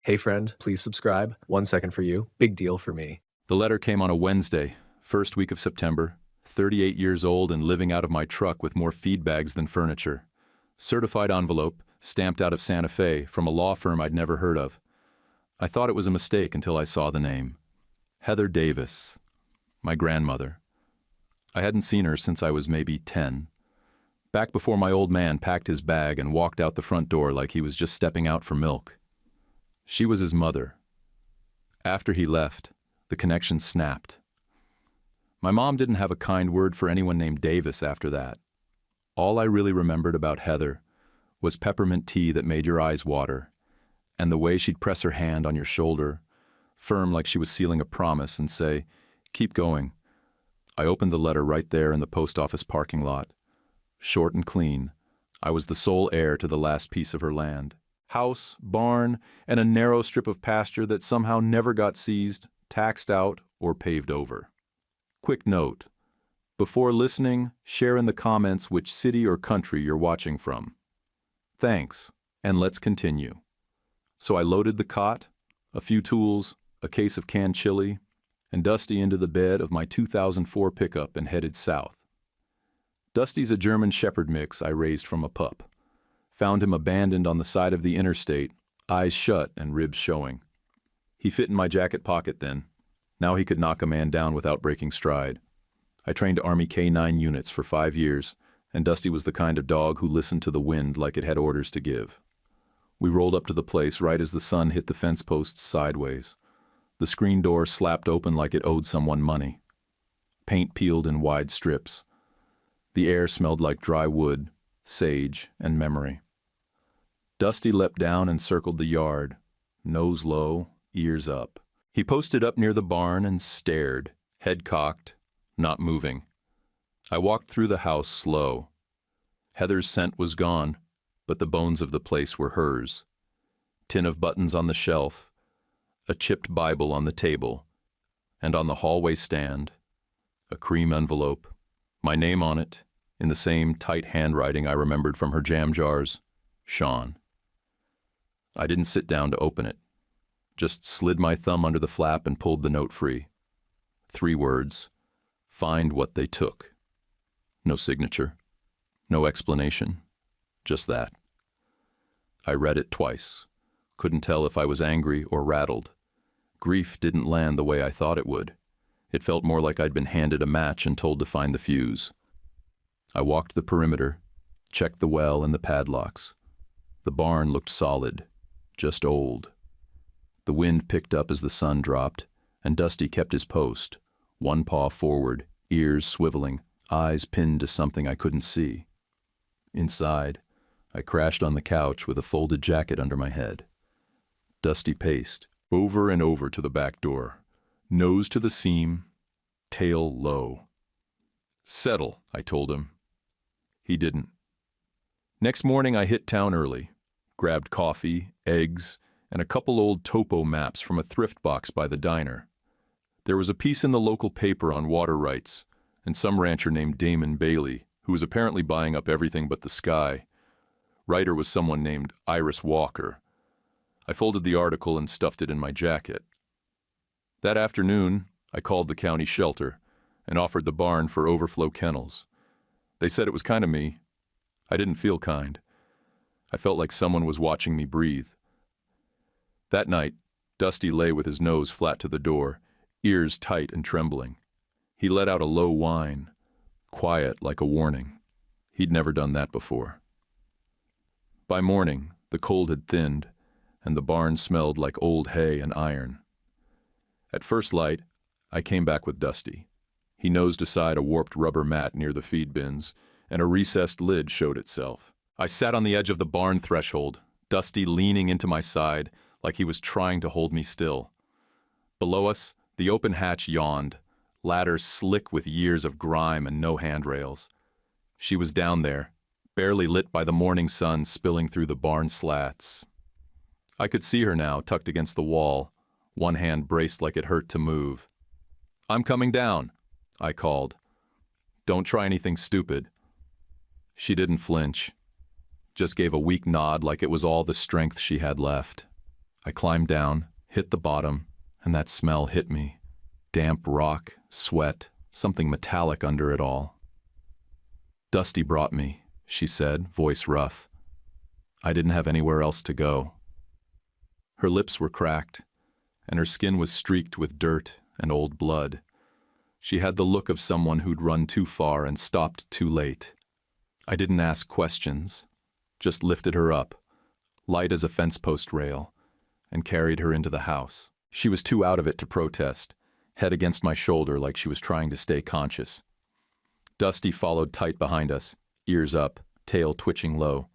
Hey friend, please subscribe. 1 second for you. Big deal for me. The letter came on a Wednesday, first week of September, 38 years old and living out of my truck with more feed bags than furniture. Certified envelope, stamped out of Santa Fe, from a law firm I'd never heard of. I thought it was a mistake until I saw the name. Heather Davis. My grandmother. I hadn't seen her since I was maybe 10. Back before my old man packed his bag and walked out the front door like he was just stepping out for milk. She was his mother. After he left, the connection snapped. My mom didn't have a kind word for anyone named Davis after that. All I really remembered about Heather was peppermint tea that made your eyes water, and the way she'd press her hand on your shoulder, firm like she was sealing a promise, and say, "Keep going." I opened the letter right there in the post office parking lot. Short and clean, I was the sole heir to the last piece of her land. House, barn, and a narrow strip of pasture that somehow never got seized, taxed out, or paved over. Quick note: before listening, share in the comments which city or country you're watching from. Thanks, and let's continue. So I loaded the cot, a few tools, a case of canned chili, and Dusty into the bed of my 2004 pickup and headed south. Dusty's a German Shepherd mix I raised from a pup. Found him abandoned on the side of the interstate, eyes shut and ribs showing. He fit in my jacket pocket then. Now he could knock a man down without breaking stride. I trained Army K-9 units for 5 years, and Dusty was the kind of dog who listened to the wind like it had orders to give. We rolled up to the place right as the sun hit the fence posts sideways. The screen door slapped open like it owed someone money. Paint peeled in wide strips. The air smelled like dry wood, sage, and memory. Dusty leapt down and circled the yard, nose low, ears up. He posted up near the barn and stared, head cocked, not moving. I walked through the house slow. Heather's scent was gone, but the bones of the place were hers. Tin of buttons on the shelf, a chipped Bible on the table, and on the hallway stand, a cream envelope, my name on it, in the same tight handwriting I remembered from her jam jars, Sean. I didn't sit down to open it, just slid my thumb under the flap and pulled the note free. 3 words: find what they took. No signature, no explanation, just that. I read it twice, couldn't tell if I was angry or rattled. Grief didn't land the way I thought it would. It felt more like I'd been handed a match and told to find the fuse. I walked the perimeter, checked the well and the padlocks. The barn looked solid, just old. The wind picked up as the sun dropped, and Dusty kept his post, one paw forward, ears swiveling, eyes pinned to something I couldn't see. Inside, I crashed on the couch with a folded jacket under my head. Dusty paced, over and over to the back door, nose to the seam, tail low. "Settle," I told him. He didn't. Next morning I hit town early, grabbed coffee, eggs, and a couple old topo maps from a thrift box by the diner. There was a piece in the local paper on water rights, and some rancher named Damon Bailey, who was apparently buying up everything but the sky. Writer was someone named Iris Walker. I folded the article and stuffed it in my jacket. That afternoon, I called the county shelter and offered the barn for overflow kennels. They said it was kind of me. I didn't feel kind. I felt like someone was watching me breathe. That night, Dusty lay with his nose flat to the door, ears tight and trembling. He let out a low whine, quiet like a warning. He'd never done that before. By morning, the cold had thinned, and the barn smelled like old hay and iron. At first light, I came back with Dusty. He nosed aside a warped rubber mat near the feed bins, and a recessed lid showed itself. I sat on the edge of the barn threshold, Dusty leaning into my side like he was trying to hold me still. Below us, the open hatch yawned, ladder slick with years of grime and no handrails. She was down there, barely lit by the morning sun spilling through the barn slats. I could see her now, tucked against the wall, one hand braced like it hurt to move. "I'm coming down," I called. "Don't try anything stupid." She didn't flinch, just gave a weak nod like it was all the strength she had left. I climbed down, hit the bottom, and that smell hit me. Damp rock, sweat, something metallic under it all. "Dusty brought me," she said, voice rough. I didn't have anywhere else to go. Her lips were cracked, and her skin was streaked with dirt and old blood. She had the look of someone who'd run too far and stopped too late. I didn't ask questions, just lifted her up, light as a fence post rail, and carried her into the house. She was too out of it to protest, head against my shoulder like she was trying to stay conscious. Dusty followed tight behind us, ears up, tail twitching low.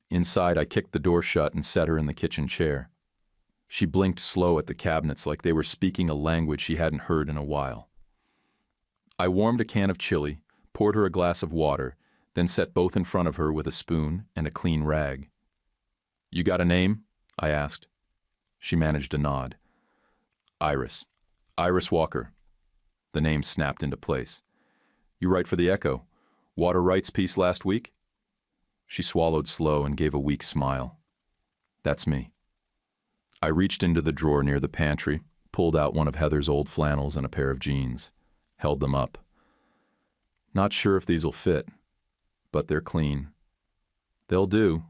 Inside, I kicked the door shut and set her in the kitchen chair. She blinked slow at the cabinets like they were speaking a language she hadn't heard in a while. I warmed a can of chili, poured her a glass of water, then set both in front of her with a spoon and a clean rag. "You got a name?" I asked. She managed a nod. "Iris. Iris Walker." The name snapped into place. "You write for the Echo. Water rights piece last week?" She swallowed slow and gave a weak smile. "That's me." I reached into the drawer near the pantry, pulled out one of Heather's old flannels and a pair of jeans, held them up. "Not sure if these'll fit, but they're clean." "They'll do."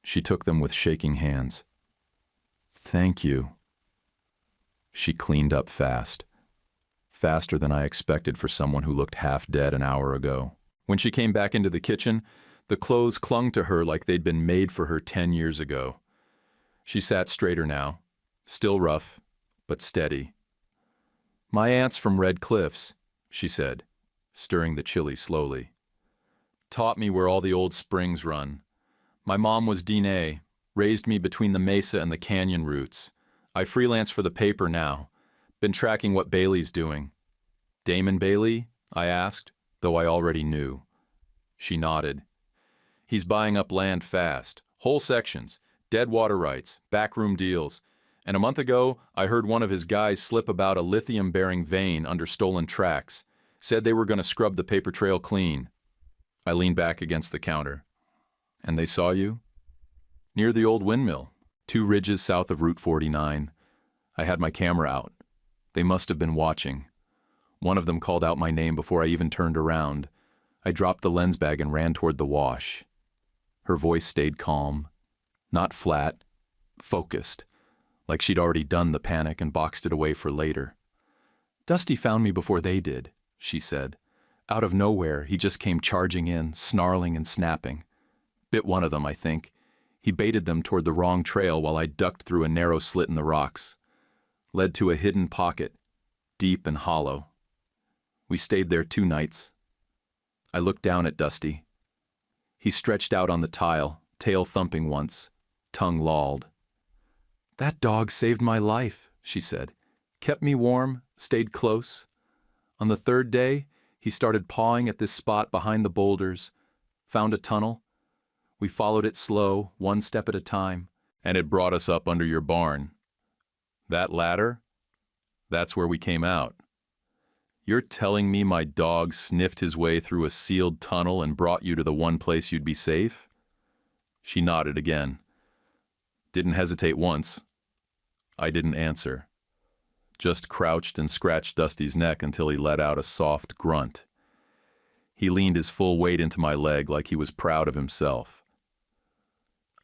She took them with shaking hands. "Thank you." She cleaned up fast. Faster than I expected for someone who looked half dead an hour ago. When she came back into the kitchen, the clothes clung to her like they'd been made for her 10 years ago. She sat straighter now, still rough, but steady. "My aunt's from Red Cliffs," she said, stirring the chili slowly. "Taught me where all the old springs run. My mom was Dene, raised me between the mesa and the canyon roots. I freelance for the paper now. Been tracking what Bailey's doing." "Damon Bailey?" I asked, though I already knew. She nodded. "He's buying up land fast. Whole sections. Dead water rights, backroom deals. And a month ago, I heard one of his guys slip about a lithium-bearing vein under stolen tracks. Said they were going to scrub the paper trail clean." I leaned back against the counter. "And they saw you?" "Near the old windmill, 2 ridges south of Route 49. I had my camera out. They must have been watching. One of them called out my name before I even turned around. I dropped the lens bag and ran toward the wash." Her voice stayed calm. Not flat, focused, like she'd already done the panic and boxed it away for later. "Dusty found me before they did," she said. "Out of nowhere, he just came charging in, snarling and snapping. Bit one of them, I think. He baited them toward the wrong trail while I ducked through a narrow slit in the rocks. Led to a hidden pocket, deep and hollow. We stayed there 2 nights. I looked down at Dusty. He stretched out on the tile, tail thumping once, tongue lolled. "That dog saved my life," she said. "Kept me warm, stayed close. On the 3rd day, he started pawing at this spot behind the boulders, found a tunnel. We followed it slow, 1 step at a time, and it brought us up under your barn. That ladder? That's where we came out. You're telling me my dog sniffed his way through a sealed tunnel and brought you to the one place you'd be safe?" She nodded again. Didn't hesitate once. I didn't answer. Just crouched and scratched Dusty's neck until he let out a soft grunt. He leaned his full weight into my leg like he was proud of himself.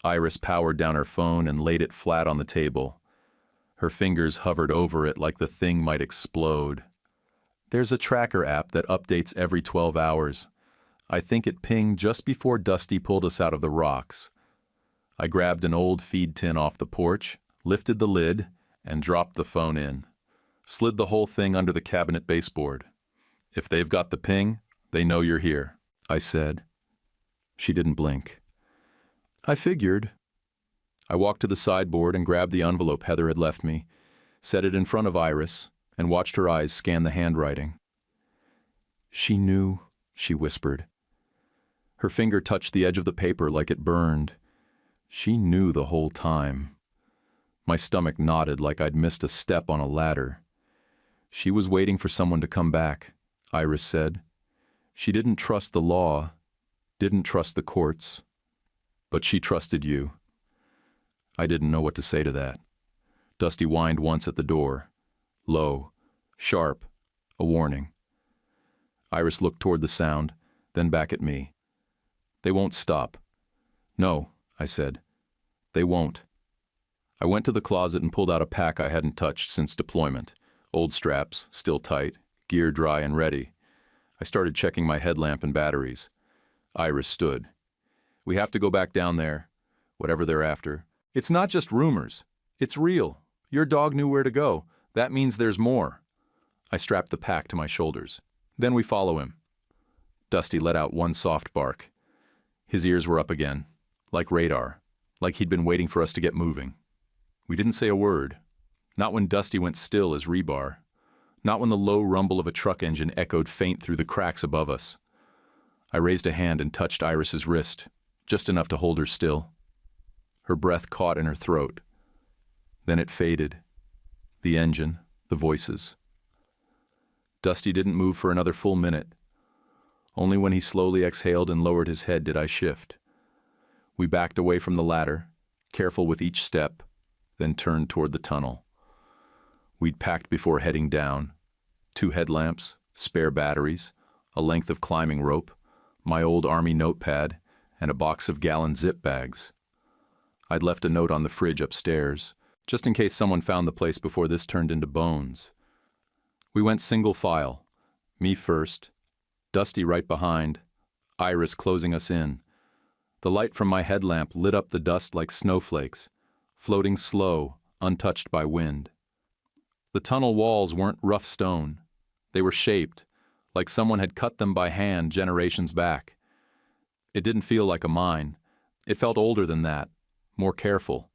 Iris powered down her phone and laid it flat on the table. Her fingers hovered over it like the thing might explode. There's a tracker app that updates every 12 hours. I think it pinged just before Dusty pulled us out of the rocks. I grabbed an old feed tin off the porch, lifted the lid, and dropped the phone in. Slid the whole thing under the cabinet baseboard. "If they've got the ping, they know you're here," I said. She didn't blink. "I figured." I walked to the sideboard and grabbed the envelope Heather had left me, set it in front of Iris, and watched her eyes scan the handwriting. "She knew," she whispered. Her finger touched the edge of the paper like it burned. She knew the whole time. My stomach knotted like I'd missed a step on a ladder. She was waiting for someone to come back, Iris said. She didn't trust the law, didn't trust the courts, but she trusted you. I didn't know what to say to that. Dusty whined once at the door. Low, sharp, a warning. Iris looked toward the sound, then back at me. They won't stop. No, I said. They won't. I went to the closet and pulled out a pack I hadn't touched since deployment. Old straps, still tight, gear dry and ready. I started checking my headlamp and batteries. Iris stood. We have to go back down there, whatever they're after. It's not just rumors. It's real. Your dog knew where to go. That means there's more. I strapped the pack to my shoulders. Then we follow him. Dusty let out one soft bark. His ears were up again, like radar, like he'd been waiting for us to get moving. We didn't say a word. Not when Dusty went still as rebar. Not when the low rumble of a truck engine echoed faint through the cracks above us. I raised a hand and touched Iris's wrist, just enough to hold her still. Her breath caught in her throat. Then it faded. The engine, the voices. Dusty didn't move for another full minute. Only when he slowly exhaled and lowered his head did I shift. We backed away from the ladder, careful with each step, then turned toward the tunnel. We'd packed before heading down. 2 headlamps, spare batteries, a length of climbing rope, my old Army notepad, and a box of gallon zip bags. I'd left a note on the fridge upstairs, just in case someone found the place before this turned into bones. We went single file, me first, Dusty right behind, Iris closing us in. The light from my headlamp lit up the dust like snowflakes, floating slow, untouched by wind. The tunnel walls weren't rough stone. They were shaped, like someone had cut them by hand generations back. It didn't feel like a mine. It felt older than that, more careful.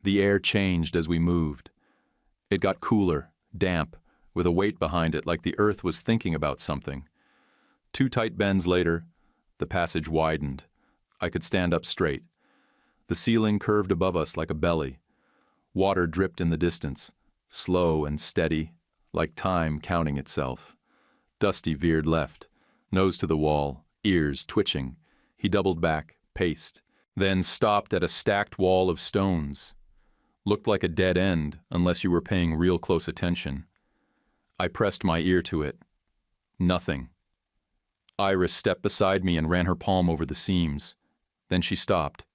The air changed as we moved. It got cooler, damp, with a weight behind it like the earth was thinking about something. 2 tight bends later, the passage widened. I could stand up straight. The ceiling curved above us like a belly. Water dripped in the distance, slow and steady, like time counting itself. Dusty veered left, nose to the wall, ears twitching. He doubled back, paced, then stopped at a stacked wall of stones. Looked like a dead end, unless you were paying real close attention. I pressed my ear to it. Nothing. Iris stepped beside me and ran her palm over the seams. Then she stopped.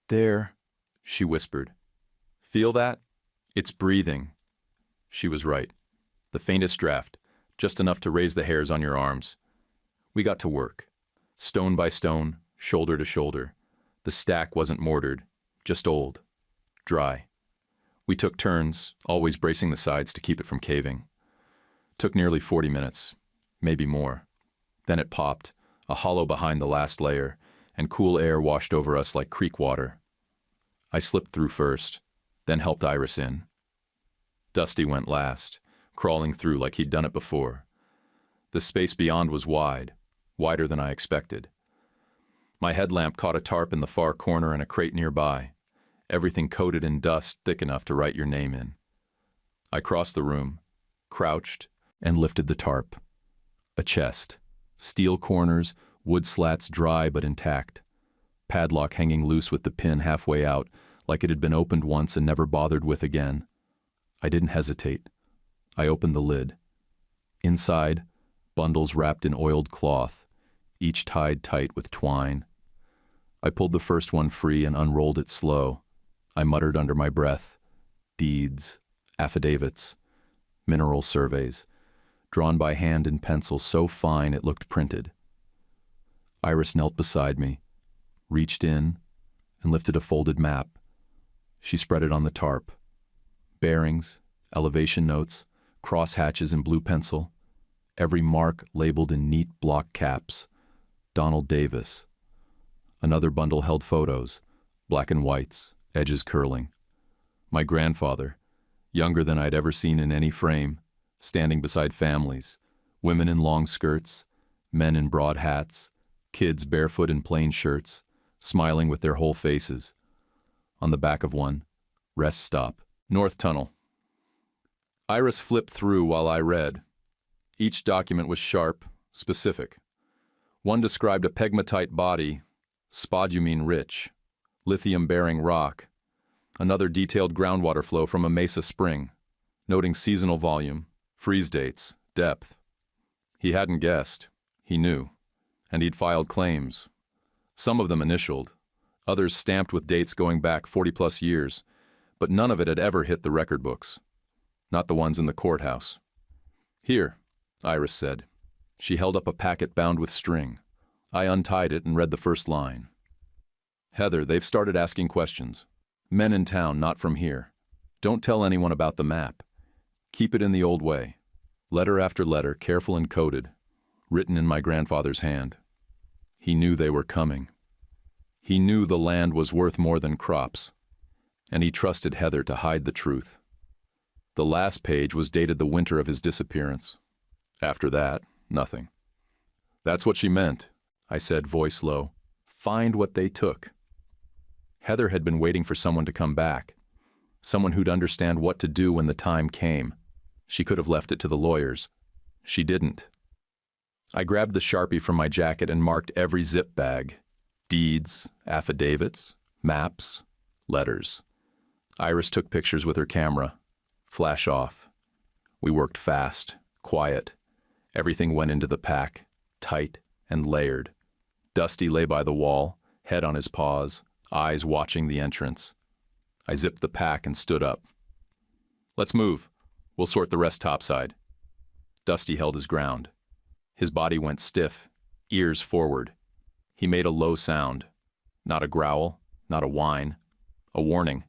There, she whispered. Feel that? It's breathing. She was right. The faintest draft, just enough to raise the hairs on your arms. We got to work. Stone by stone, shoulder to shoulder. The stack wasn't mortared, just old, dry. We took turns, always bracing the sides to keep it from caving. Took nearly 40 minutes, maybe more. Then it popped, a hollow behind the last layer, and cool air washed over us like creek water. I slipped through first, then helped Iris in. Dusty went last, crawling through like he'd done it before. The space beyond was wide, wider than I expected. My headlamp caught a tarp in the far corner and a crate nearby, everything coated in dust thick enough to write your name in. I crossed the room, crouched, and lifted the tarp. A chest, steel corners, wood slats dry but intact, padlock hanging loose with the pin halfway out, like it had been opened once and never bothered with again. I didn't hesitate. I opened the lid. Inside, bundles wrapped in oiled cloth, each tied tight with twine. I pulled the first one free and unrolled it slow. I muttered under my breath, deeds, affidavits, mineral surveys, drawn by hand in pencil so fine it looked printed. Iris knelt beside me, reached in, and lifted a folded map. She spread it on the tarp. Bearings, elevation notes, cross hatches in blue pencil, every mark labeled in neat block caps. Donald Davis. Another bundle held photos, black and whites, edges curling. My grandfather, younger than I'd ever seen in any frame, standing beside families, women in long skirts, men in broad hats, kids barefoot in plain shirts, smiling with their whole faces. On the back of one, rest stop, North Tunnel. Iris flipped through while I read. Each document was sharp, specific. One described a pegmatite body, spodumene rich, lithium-bearing rock. Another detailed groundwater flow from a mesa spring, noting seasonal volume, freeze dates, depth. He hadn't guessed. He knew. And he'd filed claims. Some of them initialed, others stamped with dates going back 40-plus years, but none of it had ever hit the record books. Not the ones in the courthouse. "Here," Iris said. She held up a packet bound with string. I untied it and read the first line. "Heather, they've started asking questions. Men in town, not from here. Don't tell anyone about the map. Keep it in the old way. Letter after letter, careful and coded, written in my grandfather's hand. He knew they were coming. He knew the land was worth more than crops, and he trusted Heather to hide the truth. The last page was dated the winter of his disappearance. After that, nothing. That's what she meant, I said, voice low. Find what they took. Heather had been waiting for someone to come back, someone who'd understand what to do when the time came. She could have left it to the lawyers. She didn't. I grabbed the Sharpie from my jacket and marked every zip bag. Deeds, affidavits, maps, letters. Iris took pictures with her camera. Flash off. We worked fast, quiet. Everything went into the pack, tight and layered. Dusty lay by the wall, head on his paws, eyes watching the entrance. I zipped the pack and stood up. Let's move. We'll sort the rest topside. Dusty held his ground. His body went stiff, ears forward. He made a low sound. Not a growl, not a whine. A warning.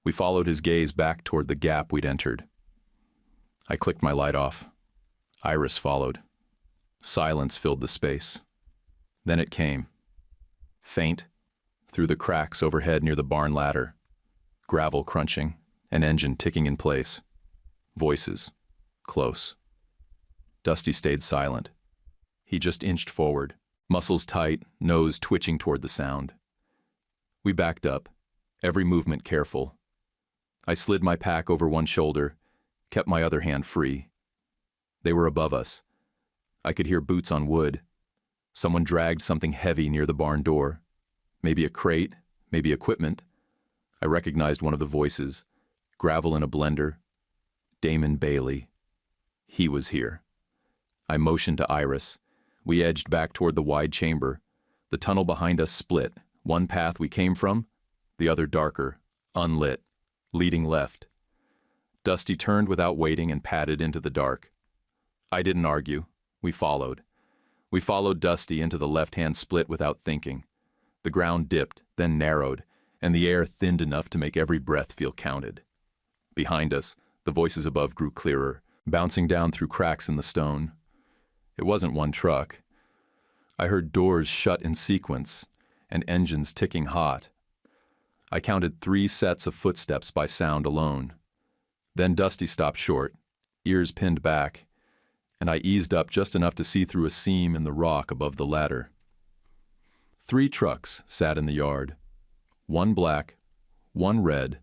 We followed his gaze back toward the gap we'd entered. I clicked my light off. Iris followed. Silence filled the space. Then it came. Faint, through the cracks overhead near the barn ladder. Gravel crunching, an engine ticking in place. Voices. Close. Dusty stayed silent. He just inched forward, muscles tight, nose twitching toward the sound. We backed up, every movement careful. I slid my pack over one shoulder, kept my other hand free. They were above us. I could hear boots on wood. Someone dragged something heavy near the barn door. Maybe a crate, maybe equipment. I recognized one of the voices. Gravel in a blender. Damon Bailey. He was here. I motioned to Iris. We edged back toward the wide chamber. The tunnel behind us split. One path we came from, the other darker, unlit, leading left. Dusty turned without waiting and padded into the dark. I didn't argue. We followed. We followed Dusty into the left-hand split without thinking. The ground dipped, then narrowed, and the air thinned enough to make every breath feel counted. Behind us, the voices above grew clearer, bouncing down through cracks in the stone. It wasn't one truck. I heard doors shut in sequence and engines ticking hot. I counted 3 sets of footsteps by sound alone. Then Dusty stopped short, ears pinned back, and I eased up just enough to see through a seam in the rock above the ladder. 3 trucks sat in the yard. 1 black, 1 red,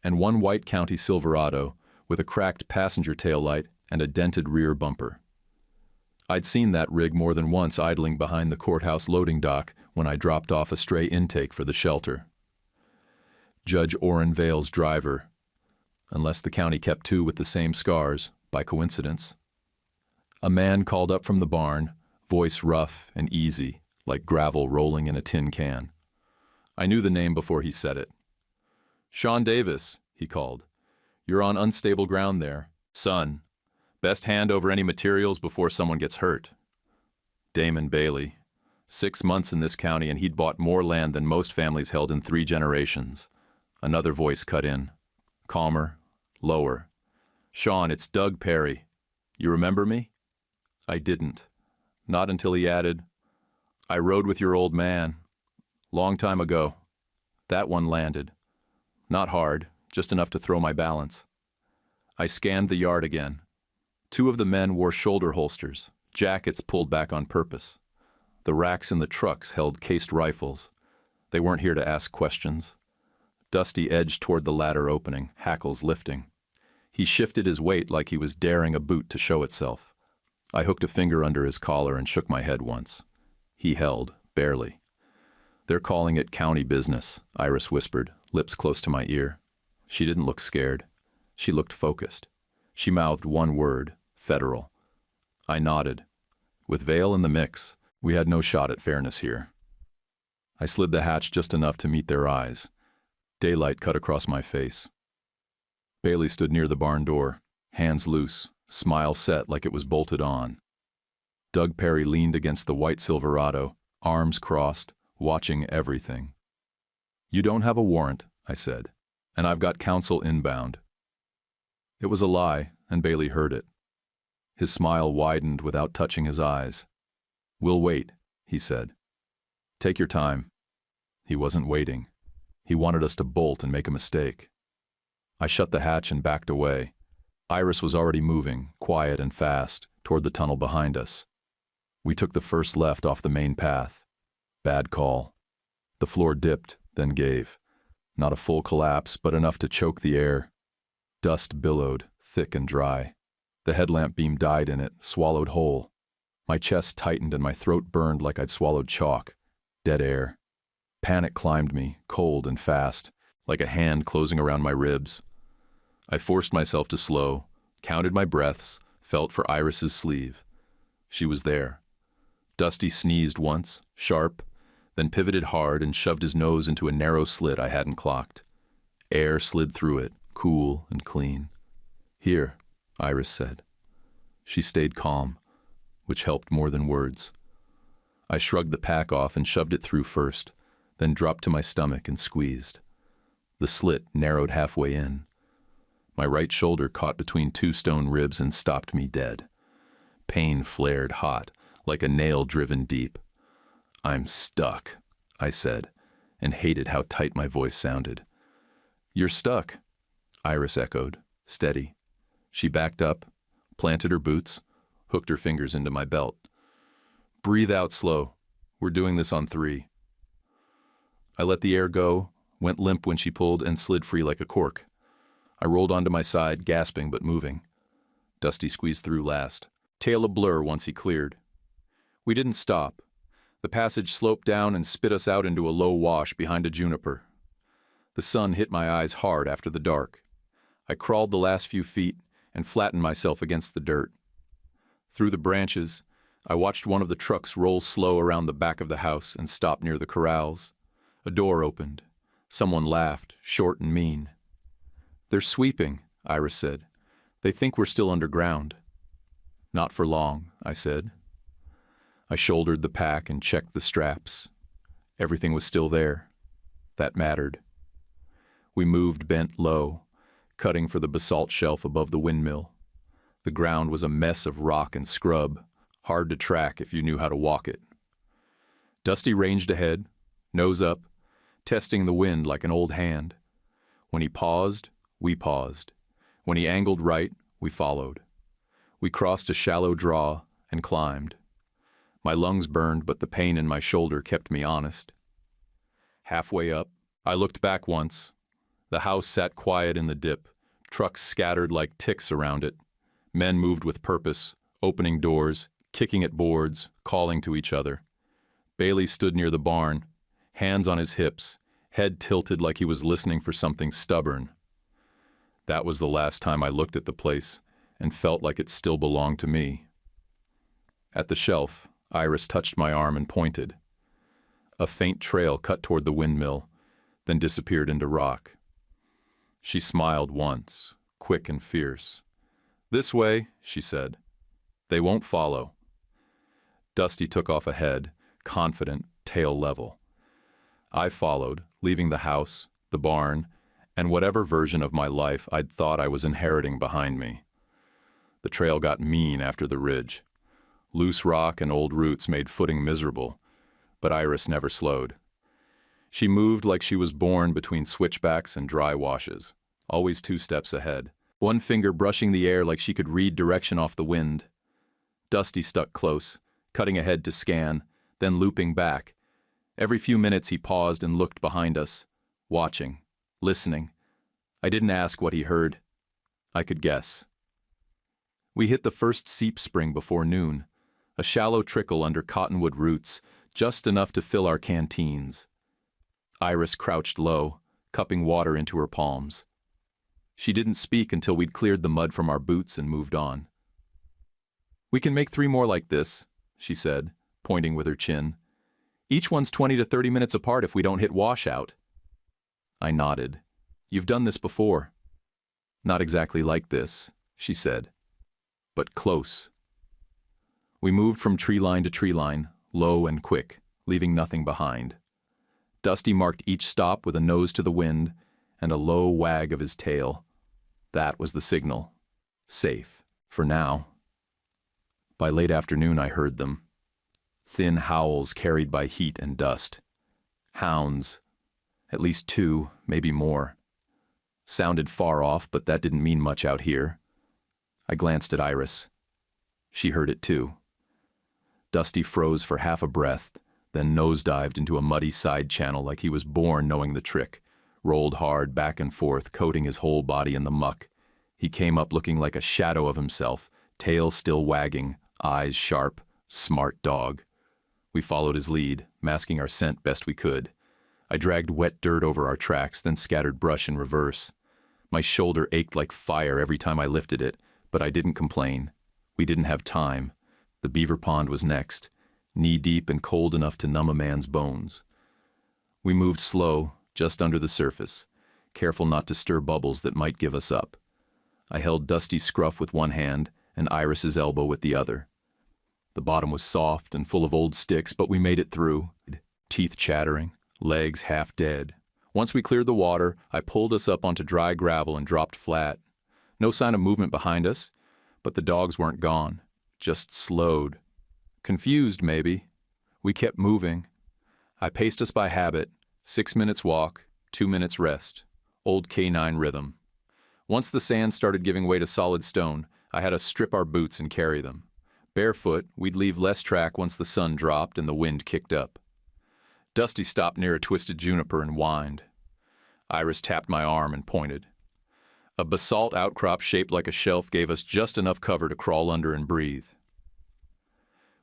and 1 white County Silverado with a cracked passenger taillight and a dented rear bumper. I'd seen that rig more than once idling behind the courthouse loading dock when I dropped off a stray intake for the shelter. Judge Orrin Vale's driver, unless the county kept 2 with the same scars, by coincidence. A man called up from the barn, voice rough and easy, like gravel rolling in a tin can. I knew the name before he said it. "Sean Davis," he called. "You're on unstable ground there. Son, best hand over any materials before someone gets hurt." Damon Bailey. 6 months in this county and he'd bought more land than most families held in 3 generations. Another voice cut in. Calmer, lower. "Sean, it's Doug Perry. You remember me?" I didn't. Not until he added, "I rode with your old man. Long time ago. That one landed. Not hard, just enough to throw my balance." I scanned the yard again. 2 of the men wore shoulder holsters, jackets pulled back on purpose. The racks in the trucks held cased rifles. They weren't here to ask questions. Dusty edged toward the ladder opening, hackles lifting. He shifted his weight like he was daring a boot to show itself. I hooked a finger under his collar and shook my head once. He held, barely. "They're calling it county business," Iris whispered, lips close to my ear. She didn't look scared. She looked focused. She mouthed one word, federal. I nodded. With Vale in the mix, we had no shot at fairness here. I slid the hatch just enough to meet their eyes. Daylight cut across my face. Bailey stood near the barn door, hands loose, smile set like it was bolted on. Doug Perry leaned against the white Silverado, arms crossed, watching everything. You don't have a warrant, I said, and I've got counsel inbound. It was a lie, and Bailey heard it. His smile widened without touching his eyes. We'll wait, he said. Take your time. He wasn't waiting. He wanted us to bolt and make a mistake. I shut the hatch and backed away. Iris was already moving, quiet and fast, toward the tunnel behind us. We took the first left off the main path. Bad call. The floor dipped, then gave. Not a full collapse, but enough to choke the air. Dust billowed, thick and dry. The headlamp beam died in it, swallowed whole. My chest tightened and my throat burned like I'd swallowed chalk. Dead air. Panic climbed me, cold and fast, like a hand closing around my ribs. I forced myself to slow, counted my breaths, felt for Iris's sleeve. She was there. Dusty sneezed once, sharp, then pivoted hard and shoved his nose into a narrow slit I hadn't clocked. Air slid through it, cool and clean. Here, Iris said. She stayed calm, which helped more than words. I shrugged the pack off and shoved it through first, then dropped to my stomach and squeezed. The slit narrowed halfway in. My right shoulder caught between two stone ribs and stopped me dead. Pain flared hot, like a nail driven deep. I'm stuck, I said, and hated how tight my voice sounded. You're stuck, Iris echoed, steady. She backed up, planted her boots, hooked her fingers into my belt. Breathe out slow. We're doing this on 3. I let the air go, went limp when she pulled, and slid free like a cork. I rolled onto my side, gasping but moving. Dusty squeezed through last, tail a blur once he cleared. We didn't stop. The passage sloped down and spit us out into a low wash behind a juniper. The sun hit my eyes hard after the dark. I crawled the last few feet and flattened myself against the dirt. Through the branches, I watched one of the trucks roll slow around the back of the house and stop near the corrals. A door opened. Someone laughed, short and mean. They're sweeping, Iris said. They think we're still underground. Not for long, I said. I shouldered the pack and checked the straps. Everything was still there. That mattered. We moved bent low, cutting for the basalt shelf above the windmill. The ground was a mess of rock and scrub, hard to track if you knew how to walk it. Dusty ranged ahead, nose up, testing the wind like an old hand. When he paused, we paused. When he angled right, we followed. We crossed a shallow draw and climbed. My lungs burned, but the pain in my shoulder kept me honest. Halfway up, I looked back once. The house sat quiet in the dip, trucks scattered like ticks around it. Men moved with purpose, opening doors, kicking at boards, calling to each other. Bailey stood near the barn, hands on his hips, head tilted like he was listening for something stubborn. That was the last time I looked at the place and felt like it still belonged to me. At the shelf, Iris touched my arm and pointed. A faint trail cut toward the windmill, then disappeared into rock. She smiled once, quick and fierce. This way, she said. They won't follow. Dusty took off ahead, confident, tail level. I followed, leaving the house, the barn, and whatever version of my life I'd thought I was inheriting behind me. The trail got mean after the ridge. Loose rock and old roots made footing miserable, but Iris never slowed. She moved like she was born between switchbacks and dry washes, always 2 steps ahead, one finger brushing the air like she could read direction off the wind. Dusty stuck close, cutting ahead to scan, then looping back. Every few minutes he paused and looked behind us, watching, listening. I didn't ask what he heard. I could guess. We hit the first seep spring before noon, a shallow trickle under cottonwood roots, just enough to fill our canteens. Iris crouched low, cupping water into her palms. She didn't speak until we'd cleared the mud from our boots and moved on. "We can make 3 more like this," she said, pointing with her chin. "Each one's 20 to 30 minutes apart if we don't hit washout." I nodded. "You've done this before." "Not exactly like this," she said, "but close." We moved from tree line to tree line, low and quick, leaving nothing behind. Dusty marked each stop with a nose to the wind and a low wag of his tail. That was the signal. Safe, for now. By late afternoon I heard them. Thin howls carried by heat and dust. Hounds. At least 2, maybe more. Sounded far off, but that didn't mean much out here. I glanced at Iris. She heard it too. Dusty froze for half a breath, then nosedived into a muddy side channel like he was born knowing the trick, rolled hard back and forth, coating his whole body in the muck. He came up looking like a shadow of himself, tail still wagging, eyes sharp, smart dog. We followed his lead, masking our scent best we could. I dragged wet dirt over our tracks, then scattered brush in reverse. My shoulder ached like fire every time I lifted it, but I didn't complain. We didn't have time. The beaver pond was next, knee-deep and cold enough to numb a man's bones. We moved slow, just under the surface, careful not to stir bubbles that might give us up. I held Dusty's scruff with one hand and Iris's elbow with the other. The bottom was soft and full of old sticks, but we made it through, teeth chattering, legs half dead. Once we cleared the water, I pulled us up onto dry gravel and dropped flat. No sign of movement behind us, but the dogs weren't gone, just slowed. Confused, maybe. We kept moving. I paced us by habit, 6 minutes walk, 2 minutes rest. Old canine rhythm. Once the sand started giving way to solid stone, I had us strip our boots and carry them. Barefoot, we'd leave less track once the sun dropped and the wind kicked up. Dusty stopped near a twisted juniper and whined. Iris tapped my arm and pointed. A basalt outcrop shaped like a shelf gave us just enough cover to crawl under and breathe.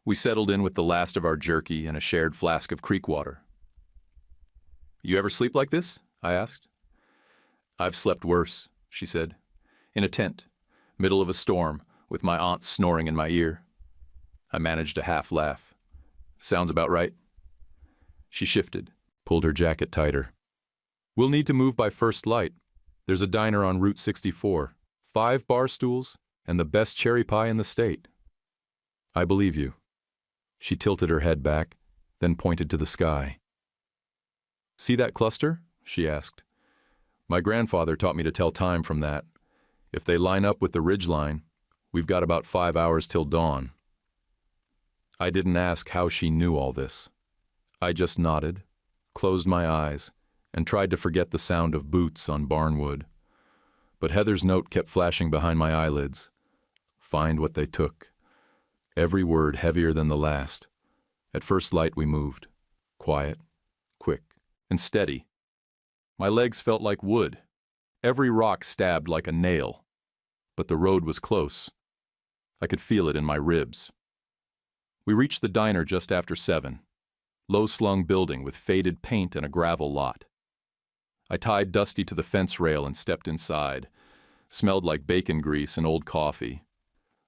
We settled in with the last of our jerky and a shared flask of creek water. "You ever sleep like this?" I asked. "I've slept worse," she said. "In a tent, middle of a storm, with my aunt snoring in my ear." I managed a half laugh. "Sounds about right." She shifted, pulled her jacket tighter. "We'll need to move by first light. There's a diner on Route 64, 5 bar stools, and the best cherry pie in the state." "I believe you." She tilted her head back, then pointed to the sky. "See that cluster?" she asked. "My grandfather taught me to tell time from that. If they line up with the ridgeline, we've got about 5 hours till dawn." I didn't ask how she knew all this. I just nodded, closed my eyes, and tried to forget the sound of boots on barnwood. But Heather's note kept flashing behind my eyelids. Find what they took. Every word heavier than the last. At first light we moved. Quiet, quick, and steady. My legs felt like wood. Every rock stabbed like a nail. But the road was close. I could feel it in my ribs. We reached the diner just after 7. Low-slung building with faded paint and a gravel lot. I tied Dusty to the fence rail and stepped inside. Smelled like bacon grease and old coffee.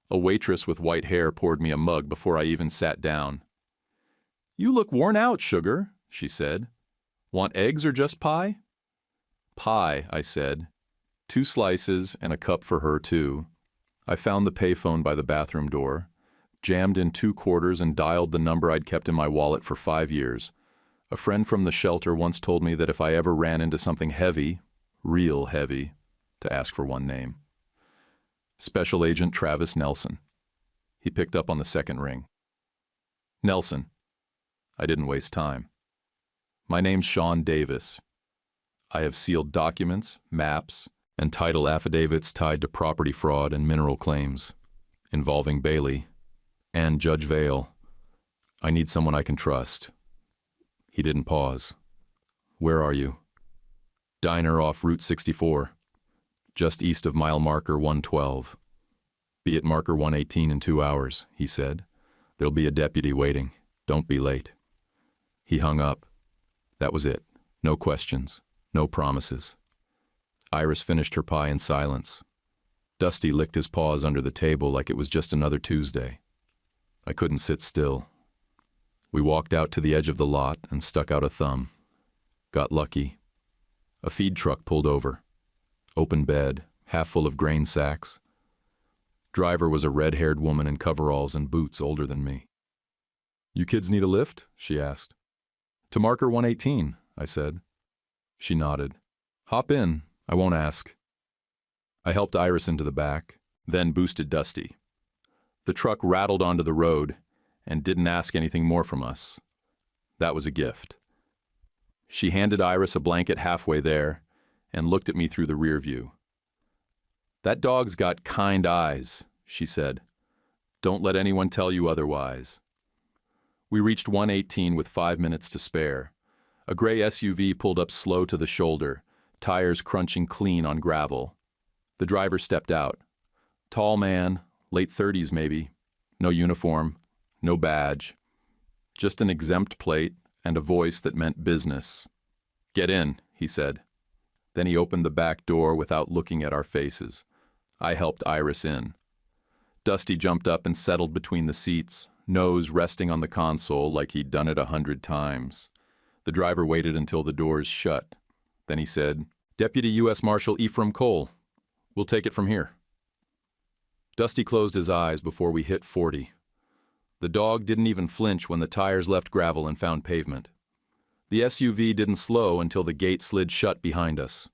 A waitress with white hair poured me a mug before I even sat down. "You look worn out, sugar," she said. "Want eggs or just pie?" "Pie," I said. 2 slices and a cup for her, too. I found the payphone by the bathroom door, jammed in 2 quarters and dialed the number I'd kept in my wallet for 5 years. A friend from the shelter once told me that if I ever ran into something heavy, real heavy, to ask for one name. Special Agent Travis Nelson. He picked up on the second ring. "Nelson." I didn't waste time. "My name's Sean Davis. I have sealed documents, maps, and title affidavits tied to property fraud and mineral claims, involving Bailey and Judge Vale. I need someone I can trust." He didn't pause. "Where are you?" "Diner off Route 64, just east of mile marker 112. Be at marker 118 in 2 hours," he said. "There'll be a deputy waiting. Don't be late." He hung up. That was it. No questions. No promises. Iris finished her pie in silence. Dusty licked his paws under the table like it was just another Tuesday. I couldn't sit still. We walked out to the edge of the lot and stuck out a thumb. Got lucky. A feed truck pulled over. Open bed, half full of grain sacks. Driver was a red-haired woman in coveralls and boots older than me. "You kids need a lift?" she asked. "To Marker 118, I said. She nodded. "Hop in, I won't ask." I helped Iris into the back, then boosted Dusty. The truck rattled onto the road and didn't ask anything more from us. That was a gift. She handed Iris a blanket halfway there and looked at me through the rear view. "That dog's got kind eyes," she said. "Don't let anyone tell you otherwise." We reached 118 with 5 minutes to spare. A gray SUV pulled up slow to the shoulder, tires crunching clean on gravel. The driver stepped out. Tall man, late 30s maybe, no uniform, no badge, just an exempt plate and a voice that meant business. "Get in," he said. Then he opened the back door without looking at our faces. I helped Iris in. Dusty jumped up and settled between the seats, nose resting on the console like he'd done it 100 times. The driver waited until the doors shut. Then he said, "Deputy U.S. Marshal Ephraim Cole. We'll take it from here." Dusty closed his eyes before we hit 40. The dog didn't even flinch when the tires left gravel and found pavement. The SUV didn't slow until the gate slid shut behind us.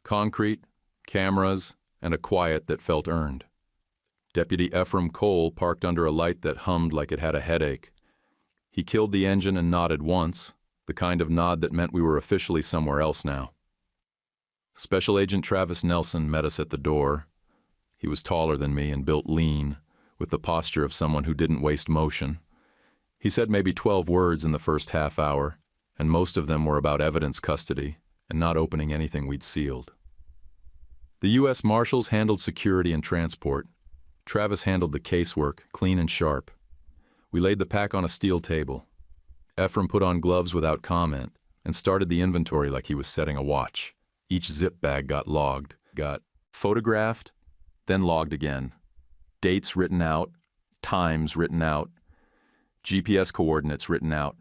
Concrete, cameras, and a quiet that felt earned. Deputy Ephraim Cole parked under a light that hummed like it had a headache. He killed the engine and nodded once, the kind of nod that meant we were officially somewhere else now. Special Agent Travis Nelson met us at the door. He was taller than me and built lean, with the posture of someone who didn't waste motion. He said maybe 12 words in the first half hour, and most of them were about evidence custody and not opening anything we'd sealed. The U.S. Marshals handled security and transport. Travis handled the casework, clean and sharp. We laid the pack on a steel table. Ephraim put on gloves without comment and started the inventory like he was setting a watch. Each zip bag got logged, got photographed, then logged again. Dates written out, times written out, GPS coordinates written out.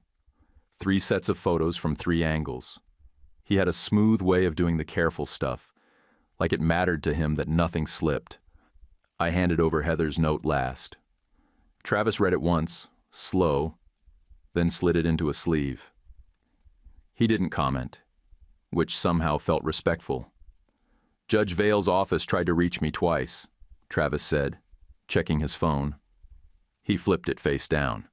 3 sets of photos from 3 angles. He had a smooth way of doing the careful stuff, like it mattered to him that nothing slipped. I handed over Heather's note last. Travis read it once, slow, then slid it into a sleeve. He didn't comment, which somehow felt respectful. "Judge Vale's office tried to reach me twice," Travis said, checking his phone. He flipped it face down.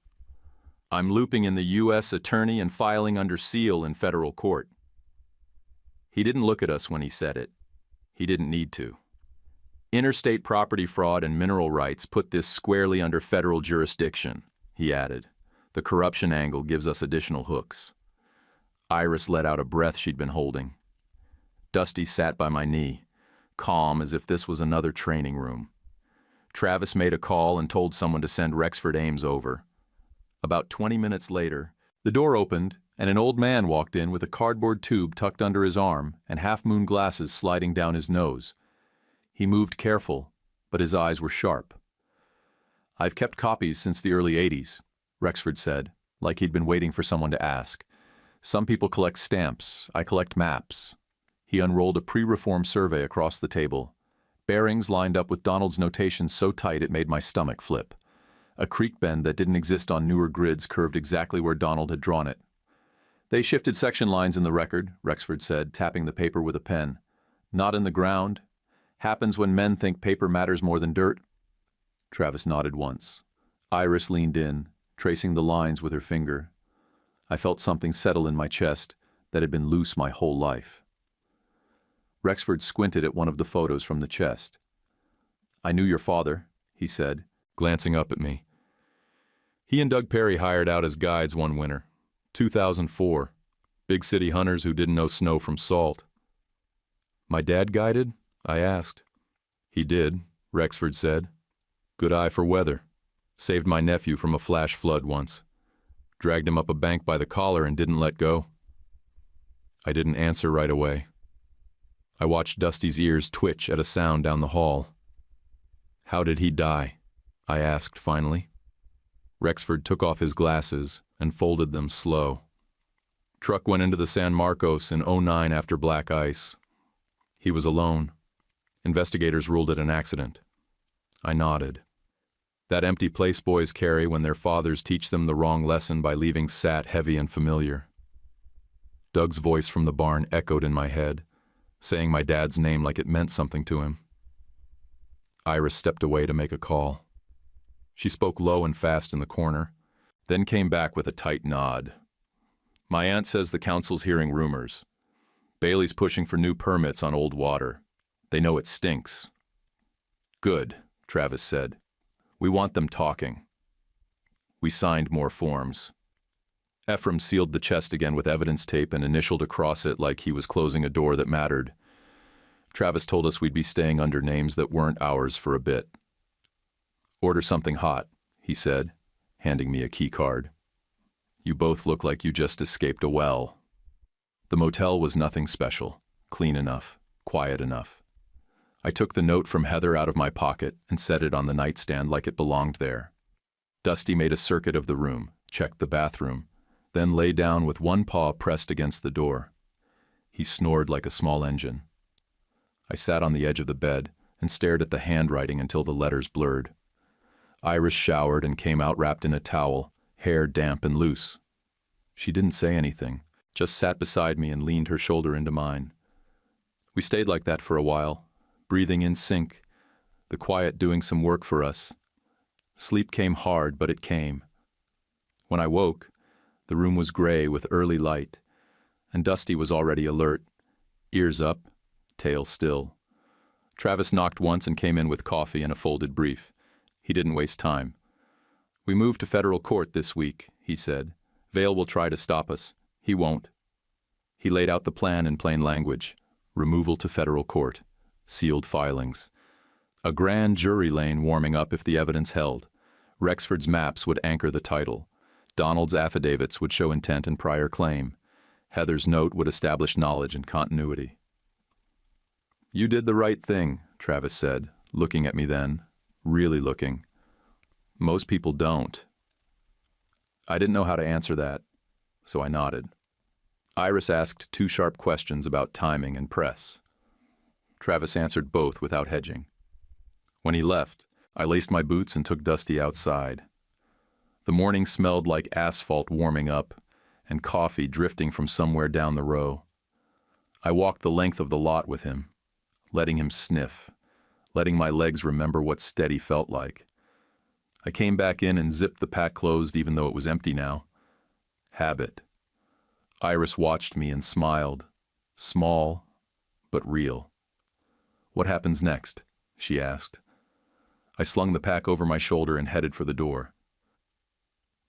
"I'm looping in the U.S. attorney and filing under seal in federal court." He didn't look at us when he said it. He didn't need to. "Interstate property fraud and mineral rights put this squarely under federal jurisdiction," he added. "The corruption angle gives us additional hooks." Iris let out a breath she'd been holding. Dusty sat by my knee, calm as if this was another training room. Travis made a call and told someone to send Rexford Ames over. About 20 minutes later, the door opened and an old man walked in with a cardboard tube tucked under his arm and half-moon glasses sliding down his nose. He moved careful, but his eyes were sharp. "I've kept copies since the early 80s, Rexford said, like he'd been waiting for someone to ask. "Some people collect stamps, I collect maps." He unrolled a pre-reform survey across the table. Bearings lined up with Donald's notations so tight it made my stomach flip. A creek bend that didn't exist on newer grids curved exactly where Donald had drawn it. "They shifted section lines in the record," Rexford said, tapping the paper with a pen. "Not in the ground. Happens when men think paper matters more than dirt." Travis nodded once. Iris leaned in, tracing the lines with her finger. I felt something settle in my chest that had been loose my whole life. Rexford squinted at one of the photos from the chest. "I knew your father," he said, glancing up at me. "He and Doug Perry hired out as guides one winter. 2004. Big city hunters who didn't know snow from salt." "My dad guided?" I asked. "He did," Rexford said. "Good eye for weather. Saved my nephew from a flash flood once. Dragged him up a bank by the collar and didn't let go." I didn't answer right away. I watched Dusty's ears twitch at a sound down the hall. "How did he die?" I asked finally. Rexford took off his glasses and folded them slow. Truck went into the San Marcos in '09 after black ice. He was alone. Investigators ruled it an accident. I nodded. That empty place boys carry when their fathers teach them the wrong lesson by leaving sat heavy and familiar. Doug's voice from the barn echoed in my head, saying my dad's name like it meant something to him. Iris stepped away to make a call. She spoke low and fast in the corner, then came back with a tight nod. "My aunt says the council's hearing rumors. Bailey's pushing for new permits on old water. They know it stinks." "Good," Travis said. "We want them talking." We signed more forms. Ephraim sealed the chest again with evidence tape and initialed across it like he was closing a door that mattered. Travis told us we'd be staying under names that weren't ours for a bit. "Order something hot," he said, handing me a key card. "You both look like you just escaped a well." The motel was nothing special, clean enough, quiet enough. I took the note from Heather out of my pocket and set it on the nightstand like it belonged there. Dusty made a circuit of the room, checked the bathroom, then lay down with one paw pressed against the door. He snored like a small engine. I sat on the edge of the bed and stared at the handwriting until the letters blurred. Iris showered and came out wrapped in a towel, hair damp and loose. She didn't say anything, just sat beside me and leaned her shoulder into mine. We stayed like that for a while, breathing in sync, the quiet doing some work for us. Sleep came hard, but it came. When I woke, the room was gray with early light, and Dusty was already alert, ears up, tail still. Travis knocked once and came in with coffee and a folded brief. He didn't waste time. "We moved to federal court this week," he said. "Vale will try to stop us. He won't." He laid out the plan in plain language. Removal to federal court. Sealed filings. A grand jury lane warming up if the evidence held. Rexford's maps would anchor the title. Donald's affidavits would show intent and prior claim. Heather's note would establish knowledge and continuity. "You did the right thing," Travis said, looking at me then, really looking. "Most people don't." I didn't know how to answer that, so I nodded. Iris asked two sharp questions about timing and press. Travis answered both without hedging. When he left, I laced my boots and took Dusty outside. The morning smelled like asphalt warming up and coffee drifting from somewhere down the row. I walked the length of the lot with him, letting him sniff, letting my legs remember what steady felt like. I came back in and zipped the pack closed even though it was empty now. Habit. Iris watched me and smiled, small but real. "What happens next?" she asked. I slung the pack over my shoulder and headed for the door.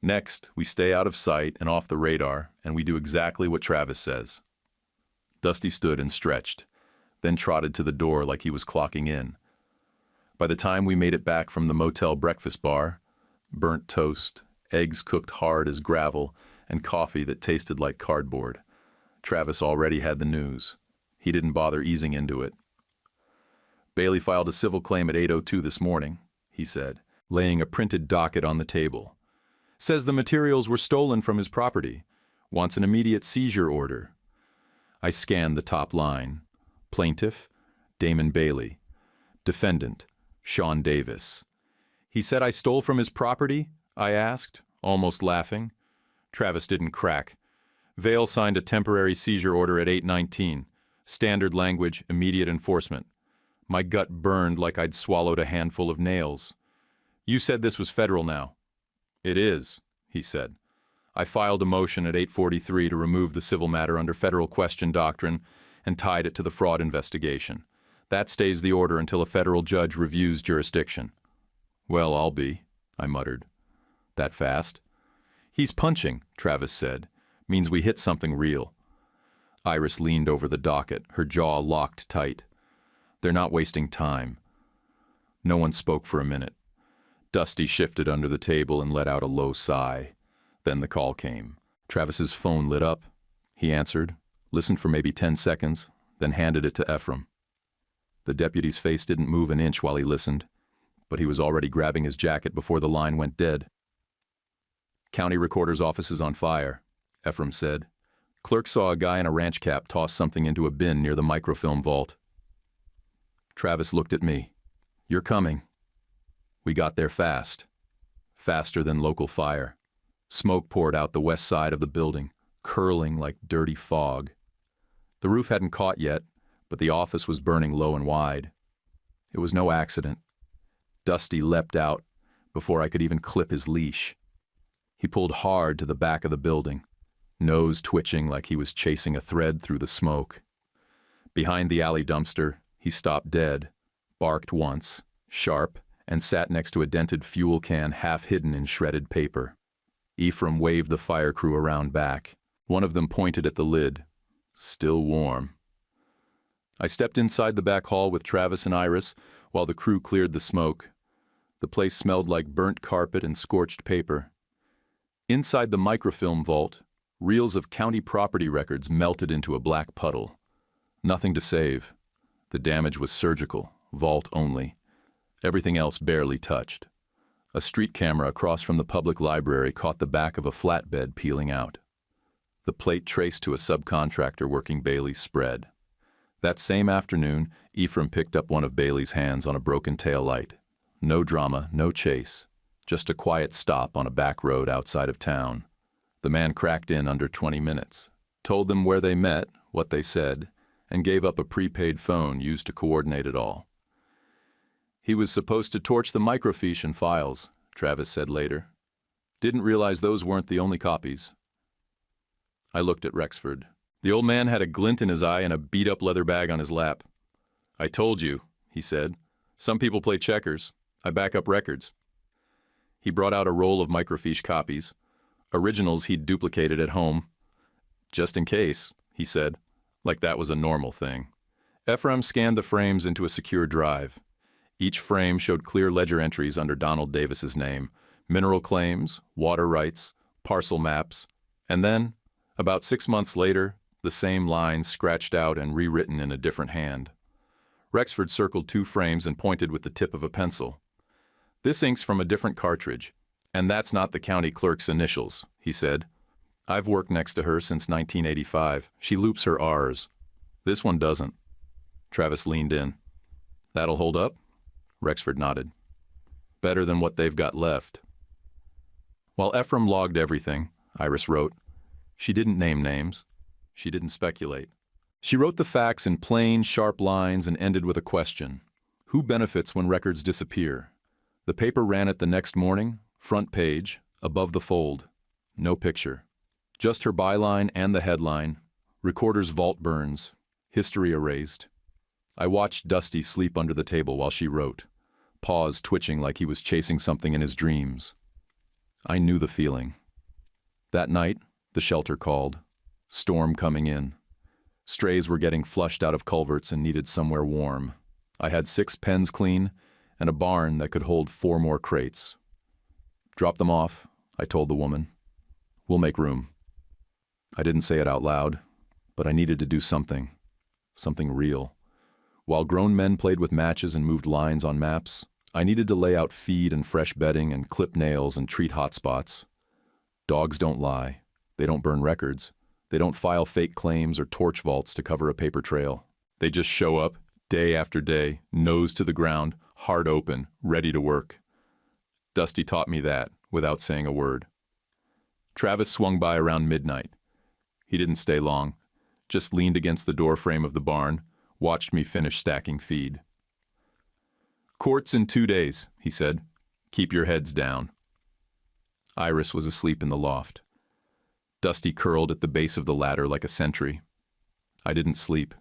"Next, we stay out of sight and off the radar, and we do exactly what Travis says." Dusty stood and stretched, then trotted to the door like he was clocking in. By the time we made it back from the motel breakfast bar, burnt toast, eggs cooked hard as gravel, and coffee that tasted like cardboard, Travis already had the news. He didn't bother easing into it. "Bailey filed a civil claim at 8:02 this morning," he said, laying a printed docket on the table. "Says the materials were stolen from his property. Wants an immediate seizure order." I scanned the top line. Plaintiff, Damon Bailey. Defendant, Sean Davis. "He said I stole from his property?" I asked, almost laughing. Travis didn't crack. "Vale signed a temporary seizure order at 8:19. Standard language, immediate enforcement." My gut burned like I'd swallowed a handful of nails. "You said this was federal now." "It is," he said. "I filed a motion at 8:43 to remove the civil matter under federal question doctrine and tied it to the fraud investigation. That stays the order until a federal judge reviews jurisdiction." "Well, I'll be," I muttered. "That fast?" "He's punching," Travis said. "Means we hit something real." Iris leaned over the docket, her jaw locked tight. They're not wasting time. No one spoke for a minute. Dusty shifted under the table and let out a low sigh. Then the call came. Travis's phone lit up. He answered, listened for maybe 10 seconds, then handed it to Ephraim. The deputy's face didn't move an inch while he listened, but he was already grabbing his jacket before the line went dead. "County recorder's office is on fire," Ephraim said. "Clerk saw a guy in a ranch cap toss something into a bin near the microfilm vault." Travis looked at me. "You're coming." We got there fast. Faster than local fire. Smoke poured out the west side of the building, curling like dirty fog. The roof hadn't caught yet, but the office was burning low and wide. It was no accident. Dusty leapt out before I could even clip his leash. He pulled hard to the back of the building, nose twitching like he was chasing a thread through the smoke. Behind the alley dumpster, he stopped dead, barked once, sharp, and sat next to a dented fuel can half hidden in shredded paper. Ephraim waved the fire crew around back. One of them pointed at the lid. Still warm. I stepped inside the back hall with Travis and Iris while the crew cleared the smoke. The place smelled like burnt carpet and scorched paper. Inside the microfilm vault, reels of county property records melted into a black puddle. Nothing to save. The damage was surgical, vault only. Everything else barely touched. A street camera across from the public library caught the back of a flatbed peeling out. The plate traced to a subcontractor working Bailey's spread. That same afternoon, Ephraim picked up one of Bailey's hands on a broken taillight. No drama, no chase. Just a quiet stop on a back road outside of town. The man cracked in under 20 minutes, told them where they met, what they said, and gave up a prepaid phone used to coordinate it all. "He was supposed to torch the microfiche and files," Travis said later. "Didn't realize those weren't the only copies." I looked at Rexford. The old man had a glint in his eye and a beat-up leather bag on his lap. "I told you," he said. "Some people play checkers. I back up records." He brought out a roll of microfiche copies. Originals he'd duplicated at home. "Just in case," he said, like that was a normal thing. Ephraim scanned the frames into a secure drive. Each frame showed clear ledger entries under Donald Davis's name, mineral claims, water rights, parcel maps, and then, about 6 months later, the same lines scratched out and rewritten in a different hand. Rexford circled 2 frames and pointed with the tip of a pencil. "This ink's from a different cartridge, and that's not the county clerk's initials," he said. "I've worked next to her since 1985. She loops her R's. This one doesn't." Travis leaned in. "That'll hold up?" Rexford nodded. "Better than what they've got left." While Ephraim logged everything, Iris wrote. She didn't name names. She didn't speculate. She wrote the facts in plain, sharp lines and ended with a question. Who benefits when records disappear? The paper ran it the next morning, front page, above the fold. No picture. Just her byline and the headline. Recorder's vault burns. History erased. I watched Dusty sleep under the table while she wrote, paws twitching like he was chasing something in his dreams. I knew the feeling. That night, the shelter called. Storm coming in. Strays were getting flushed out of culverts and needed somewhere warm. I had 6 pens clean and a barn that could hold 4 more crates. "Drop them off," I told the woman. "We'll make room." I didn't say it out loud, but I needed to do something. Something real. While grown men played with matches and moved lines on maps, I needed to lay out feed and fresh bedding and clip nails and treat hotspots. Dogs don't lie. They don't burn records. They don't file fake claims or torch vaults to cover a paper trail. They just show up, day after day, nose to the ground, heart open, ready to work. Dusty taught me that, without saying a word. Travis swung by around midnight. He didn't stay long, just leaned against the door frame of the barn, watched me finish stacking feed. "Court's in 2 days," he said. "Keep your heads down." Iris was asleep in the loft. Dusty curled at the base of the ladder like a sentry. I didn't sleep.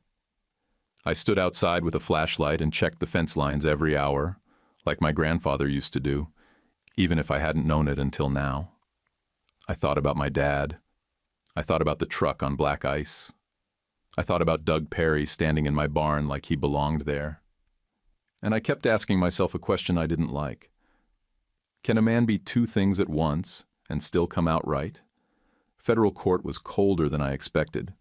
I stood outside with a flashlight and checked the fence lines every hour, like my grandfather used to do, even if I hadn't known it until now. I thought about my dad. I thought about the truck on black ice. I thought about Doug Perry standing in my barn like he belonged there. And I kept asking myself a question I didn't like. Can a man be 2 things at once and still come out right? Federal court was colder than I expected,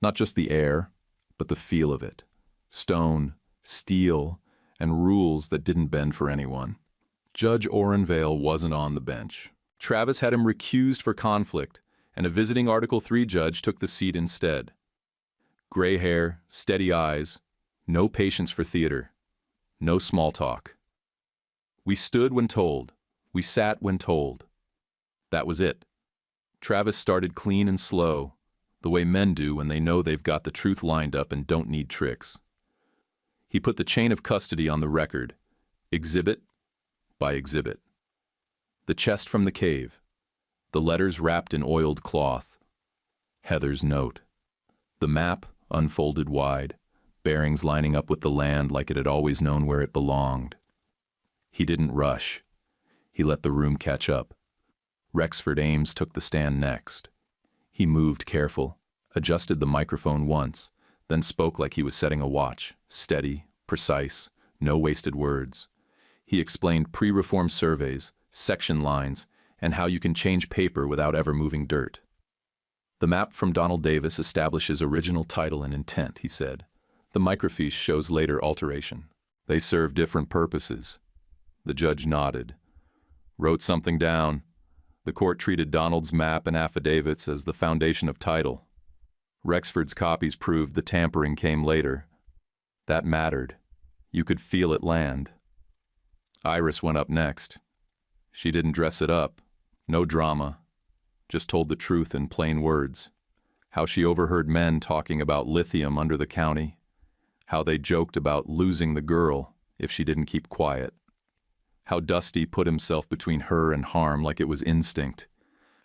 Not just the air, but the feel of it. Stone, steel, and rules that didn't bend for anyone. Judge Orrin Vale wasn't on the bench. Travis had him recused for conflict, and a visiting Article 3 judge took the seat instead. Gray hair, steady eyes, no patience for theater, no small talk. We stood when told. We sat when told. That was it. Travis started clean and slow, the way men do when they know they've got the truth lined up and don't need tricks. He put the chain of custody on the record, exhibit by exhibit. The chest from the cave, the letters wrapped in oiled cloth, Heather's note, the map unfolded wide, bearings lining up with the land like it had always known where it belonged. He didn't rush. He let the room catch up. Rexford Ames took the stand next. He moved careful, adjusted the microphone once, then spoke like he was setting a watch, steady, precise, no wasted words. He explained pre-reform surveys, section lines, and how you can change paper without ever moving dirt. The map from Donald Davis establishes original title and intent, he said. The microfiche shows later alteration. They serve different purposes. The judge nodded. Wrote something down. The court treated Donald's map and affidavits as the foundation of title. Rexford's copies proved the tampering came later. That mattered. You could feel it land. Iris went up next. She didn't dress it up. No drama. Just told the truth in plain words. How she overheard men talking about lithium under the county. How they joked about losing the girl if she didn't keep quiet. How Dusty put himself between her and harm like it was instinct.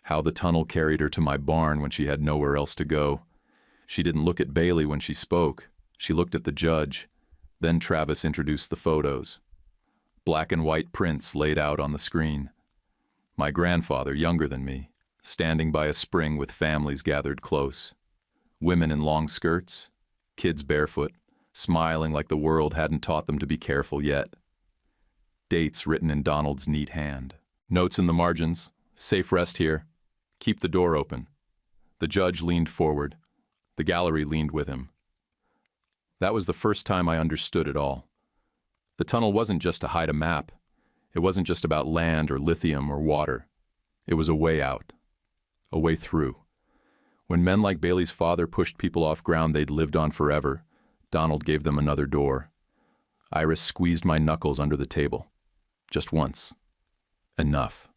How the tunnel carried her to my barn when she had nowhere else to go. She didn't look at Bailey when she spoke. She looked at the judge. Then Travis introduced the photos. Black and white prints laid out on the screen. My grandfather, younger than me, standing by a spring with families gathered close. Women in long skirts, kids barefoot, smiling like the world hadn't taught them to be careful yet. Dates written in Donald's neat hand. Notes in the margins. Safe rest here. Keep the door open. The judge leaned forward. The gallery leaned with him. That was the first time I understood it all. The tunnel wasn't just to hide a map. It wasn't just about land or lithium or water. It was a way out. A way through. When men like Bailey's father pushed people off ground they'd lived on forever, Donald gave them another door. Iris squeezed my knuckles under the table. Just once. Enough.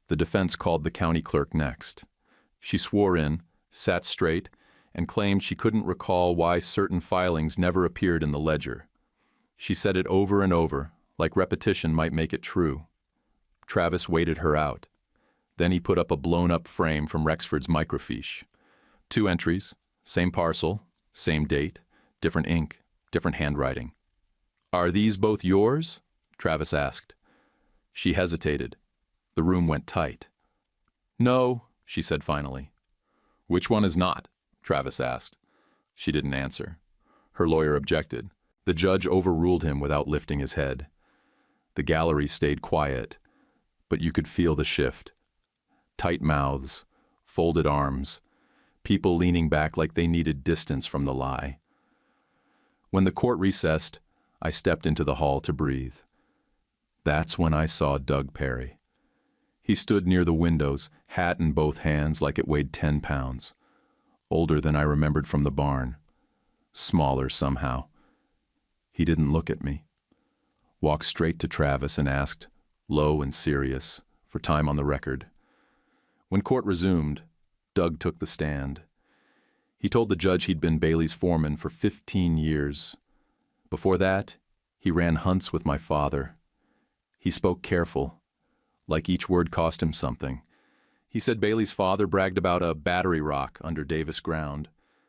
The defense called the county clerk next. She swore in, sat straight, and claimed she couldn't recall why certain filings never appeared in the ledger. She said it over and over, like repetition might make it true. Travis waited her out. Then he put up a blown-up frame from Rexford's microfiche. 2 entries, same parcel, same date, different ink, different handwriting. Are these both yours? Travis asked. She hesitated. The room went tight. No, she said finally. Which one is not? Travis asked. She didn't answer. Her lawyer objected. The judge overruled him without lifting his head. The gallery stayed quiet, but you could feel the shift. Tight mouths, folded arms, people leaning back like they needed distance from the lie. When the court recessed, I stepped into the hall to breathe. That's when I saw Doug Perry. He stood near the windows, hat in both hands like it weighed 10 pounds. Older than I remembered from the barn. Smaller somehow. He didn't look at me. Walked straight to Travis and asked, low and serious, for time on the record. When court resumed, Doug took the stand. He told the judge he'd been Bailey's foreman for 15 years. Before that, he ran hunts with my father. He spoke careful, like each word cost him something. He said Bailey's father bragged about a battery rock under Davis ground.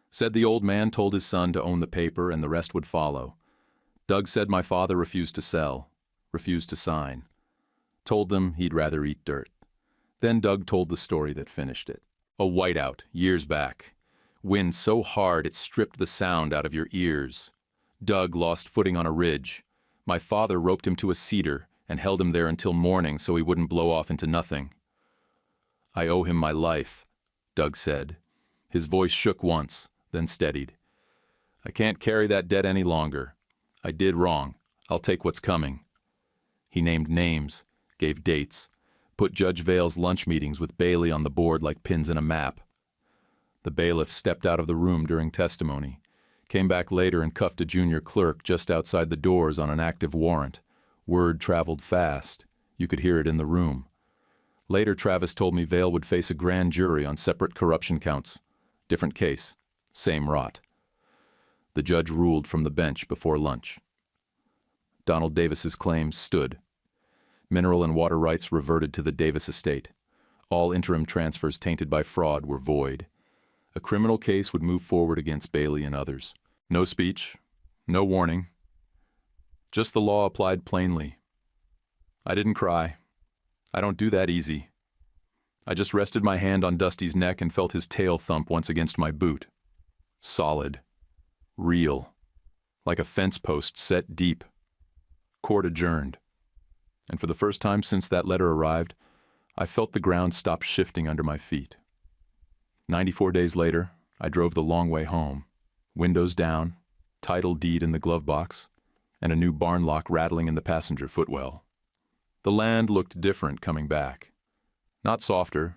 Said the old man told his son to own the paper and the rest would follow. Doug said my father refused to sell, refused to sign. Told them he'd rather eat dirt. Then Doug told the story that finished it. A whiteout, years back. Wind so hard it stripped the sound out of your ears. Doug lost footing on a ridge. My father roped him to a cedar and held him there until morning so he wouldn't blow off into nothing. I owe him my life, Doug said. His voice shook once, then steadied. I can't carry that debt any longer. I did wrong. I'll take what's coming. He named names, gave dates, put Judge Vale's lunch meetings with Bailey on the board like pins in a map. The bailiff stepped out of the room during testimony, came back later and cuffed a junior clerk just outside the doors on an active warrant. Word traveled fast. You could hear it in the room. Later, Travis told me Vale would face a grand jury on separate corruption counts. Different case, same rot. The judge ruled from the bench before lunch. Donald Davis's claims stood. Mineral and water rights reverted to the Davis estate. All interim transfers tainted by fraud were void. A criminal case would move forward against Bailey and others. No speech, no warning. Just the law applied plainly. I didn't cry. I don't do that easy. I just rested my hand on Dusty's neck and felt his tail thump once against my boot. Solid. Real. Like a fence post set deep. Court adjourned. And for the first time since that letter arrived, I felt the ground stop shifting under my feet. 94 days later, I drove the long way home. Windows down, title deed in the glove box, and a new barn lock rattling in the passenger footwell. The land looked different coming back. Not softer,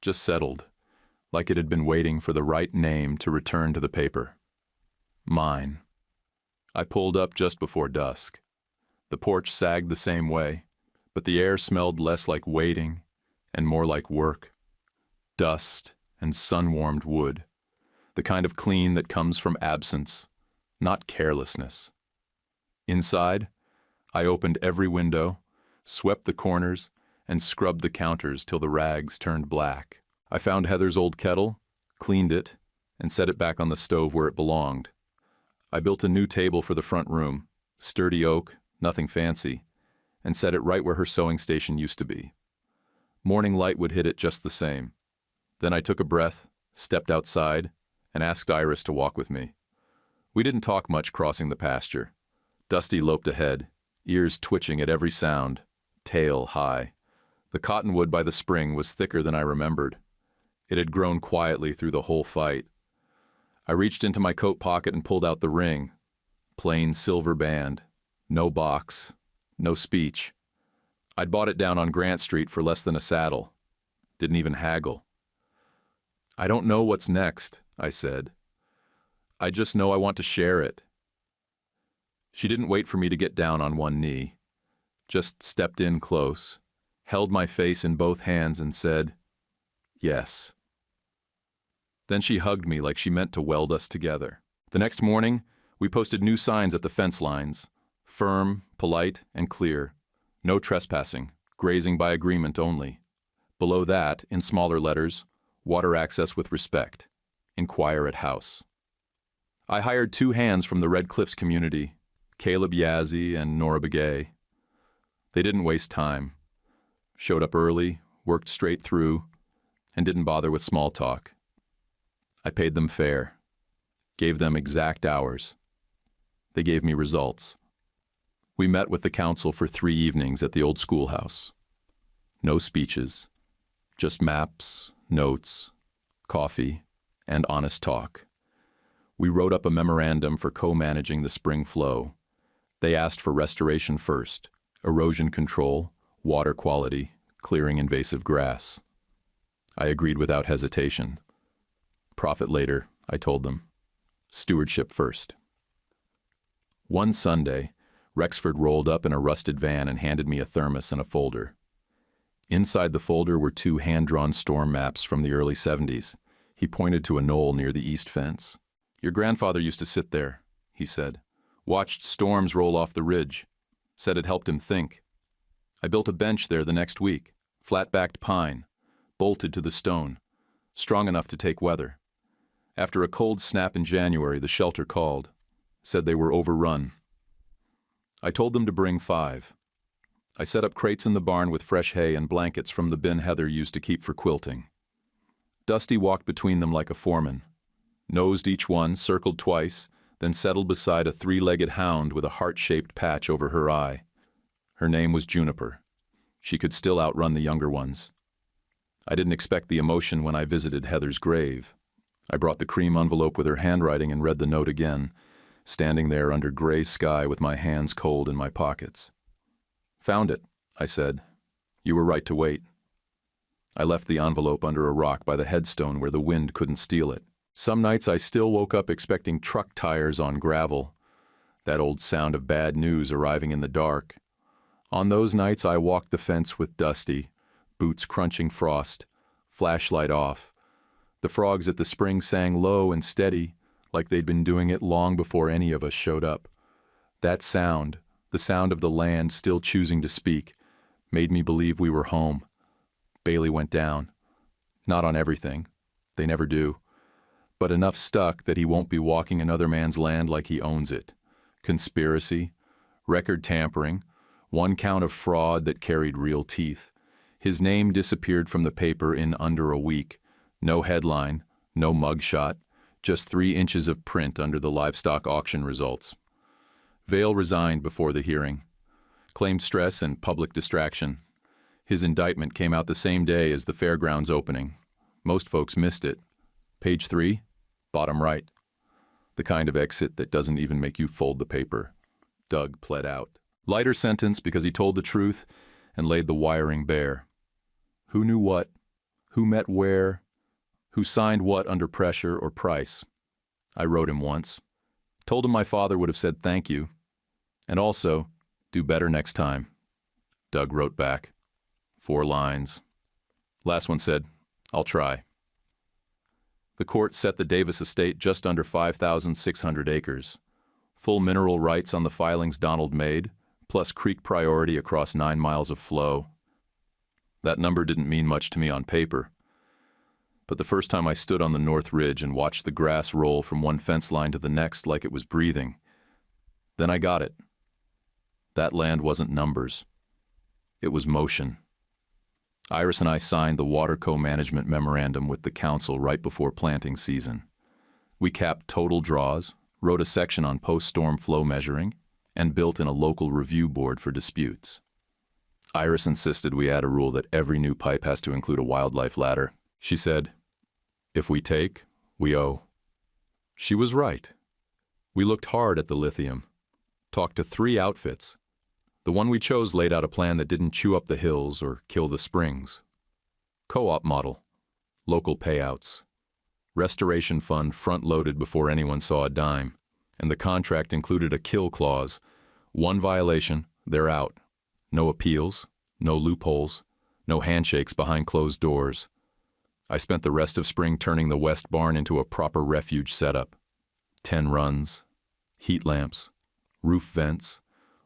just settled, like it had been waiting for the right name to return to the paper. Mine. I pulled up just before dusk. The porch sagged the same way, but the air smelled less like waiting and more like work. Dust and sun-warmed wood. The kind of clean that comes from absence, not carelessness. Inside, I opened every window, swept the corners, and scrubbed the counters till the rags turned black. I found Heather's old kettle, cleaned it, and set it back on the stove where it belonged. I built a new table for the front room, sturdy oak, nothing fancy, and set it right where her sewing station used to be. Morning light would hit it just the same. Then I took a breath, stepped outside, and asked Iris to walk with me. We didn't talk much crossing the pasture. Dusty loped ahead, ears twitching at every sound, tail high. The cottonwood by the spring was thicker than I remembered. It had grown quietly through the whole fight. I reached into my coat pocket and pulled out the ring. Plain silver band. No box. No speech. I'd bought it down on Grant Street for less than a saddle. Didn't even haggle. I don't know what's next, I said. I just know I want to share it. She didn't wait for me to get down on one knee. Just stepped in close, held my face in both hands and said, yes. Then she hugged me like she meant to weld us together. The next morning, we posted new signs at the fence lines. Firm, polite, and clear. No trespassing, grazing by agreement only. Below that, in smaller letters, water access with respect. Inquire at house. I hired 2 hands from the Red Cliffs community, Caleb Yazzie and Nora Begay. They didn't waste time. Showed up early, worked straight through, and didn't bother with small talk. I paid them fair. Gave them exact hours. They gave me results. We met with the council for 3 evenings at the old schoolhouse. No speeches, just maps, notes, coffee, and honest talk. We wrote up a memorandum for co-managing the spring flow. They asked for restoration first, erosion control, water quality, clearing invasive grass. I agreed without hesitation. Profit later, I told them. Stewardship first. One Sunday, Rexford rolled up in a rusted van and handed me a thermos and a folder. Inside the folder were 2 hand-drawn storm maps from the early 70s. He pointed to a knoll near the east fence. Your grandfather used to sit there, he said. Watched storms roll off the ridge. Said it helped him think. I built a bench there the next week. Flat-backed pine. Bolted to the stone. Strong enough to take weather. After a cold snap in January, the shelter called. Said they were overrun. I told them to bring 5. I set up crates in the barn with fresh hay and blankets from the bin Heather used to keep for quilting. Dusty walked between them like a foreman. Nosed each one, circled twice, then settled beside a 3-legged hound with a heart-shaped patch over her eye. Her name was Juniper. She could still outrun the younger ones. I didn't expect the emotion when I visited Heather's grave. I brought the cream envelope with her handwriting and read the note again, standing there under gray sky with my hands cold in my pockets. "Found it," I said. "You were right to wait." I left the envelope under a rock by the headstone where the wind couldn't steal it. Some nights I still woke up expecting truck tires on gravel, that old sound of bad news arriving in the dark. On those nights I walked the fence with Dusty, boots crunching frost, flashlight off. The frogs at the spring sang low and steady, like they'd been doing it long before any of us showed up. That sound, the sound of the land still choosing to speak, made me believe we were home. Bailey went down. Not on everything. They never do. But enough stuck that he won't be walking another man's land like he owns it. Conspiracy, record tampering, one count of fraud that carried real teeth. His name disappeared from the paper in under a week. No headline, no mugshot, just 3 inches of print under the livestock auction results. Vail resigned before the hearing, claimed stress and public distraction. His indictment came out the same day as the fairgrounds opening. Most folks missed it. Page 3, bottom right. The kind of exit that doesn't even make you fold the paper. Doug pled out. Lighter sentence because he told the truth and laid the wiring bare. Who knew what? Who met where? Who signed what under pressure or price? I wrote him once. Told him my father would have said thank you. And also, do better next time. Doug wrote back. 4 lines. Last one said, I'll try. The court set the Davis estate just under 5,600 acres. Full mineral rights on the filings Donald made, plus creek priority across 9 miles of flow. That number didn't mean much to me on paper. But the first time I stood on the North Ridge and watched the grass roll from one fence line to the next like it was breathing, then I got it. That land wasn't numbers. It was motion. Iris and I signed the water co-management memorandum with the council right before planting season. We capped total draws, wrote a section on post-storm flow measuring, and built in a local review board for disputes. Iris insisted we add a rule that every new pipe has to include a wildlife ladder. She said, if we take, we owe. She was right. We looked hard at the lithium, talked to 3 outfits. The one we chose laid out a plan that didn't chew up the hills or kill the springs. Co-op model, local payouts, restoration fund front-loaded before anyone saw a dime, and the contract included a kill clause. 1 violation, they're out. No appeals, no loopholes, no handshakes behind closed doors. I spent the rest of spring turning the West Barn into a proper refuge setup. 10 runs, heat lamps, roof vents,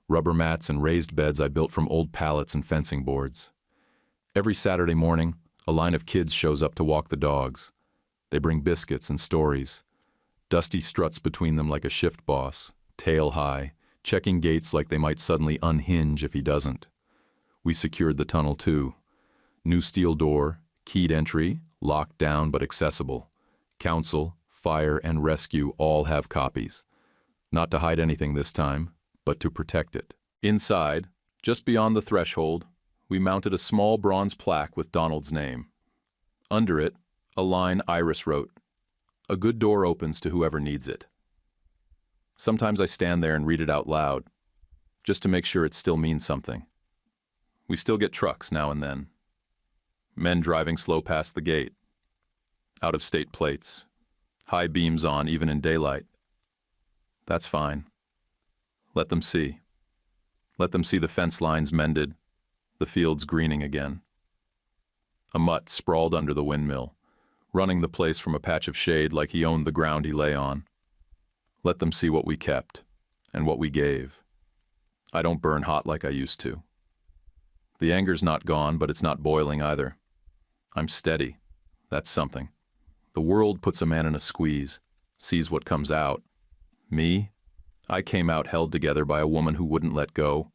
rubber mats and raised beds I built from old pallets and fencing boards. Every Saturday morning, a line of kids shows up to walk the dogs. They bring biscuits and stories. Dusty struts between them like a shift boss, tail high, checking gates like they might suddenly unhinge if he doesn't. We secured the tunnel too. New steel door, keyed entry, locked down but accessible. Council, fire, and rescue all have copies. Not to hide anything this time, but to protect it. Inside, just beyond the threshold, we mounted a small bronze plaque with Donald's name. Under it, a line Iris wrote, "A good door opens to whoever needs it." Sometimes I stand there and read it out loud, just to make sure it still means something. We still get trucks now and then. Men driving slow past the gate. Out-of-state plates. High beams on even in daylight. That's fine. Let them see. Let them see the fence lines mended, the fields greening again. A mutt sprawled under the windmill, running the place from a patch of shade like he owned the ground he lay on. Let them see what we kept, and what we gave. I don't burn hot like I used to. The anger's not gone, but it's not boiling either. I'm steady. That's something. The world puts a man in a squeeze, sees what comes out. Me? I came out held together by a woman who wouldn't let go,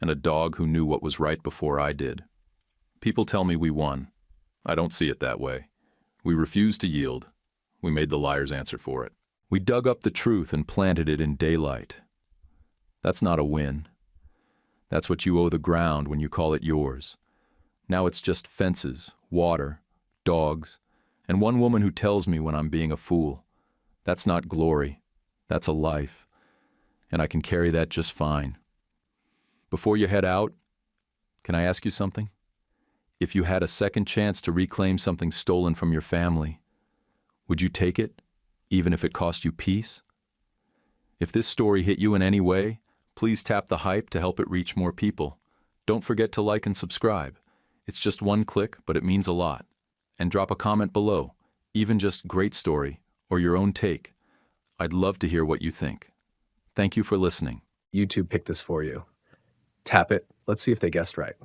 and a dog who knew what was right before I did. People tell me we won. I don't see it that way. We refused to yield. We made the liars answer for it. We dug up the truth and planted it in daylight. That's not a win. That's what you owe the ground when you call it yours. Now it's just fences, water, dogs, and one woman who tells me when I'm being a fool. That's not glory. That's a life. And I can carry that just fine. Before you head out, can I ask you something? If you had a second chance to reclaim something stolen from your family, would you take it, even if it cost you peace? If this story hit you in any way, please tap the hype to help it reach more people. Don't forget to like and subscribe. It's just one click, but it means a lot. And drop a comment below, even just great story or your own take. I'd love to hear what you think. Thank you for listening. YouTube picked this for you. Tap it. Let's see if they guessed right.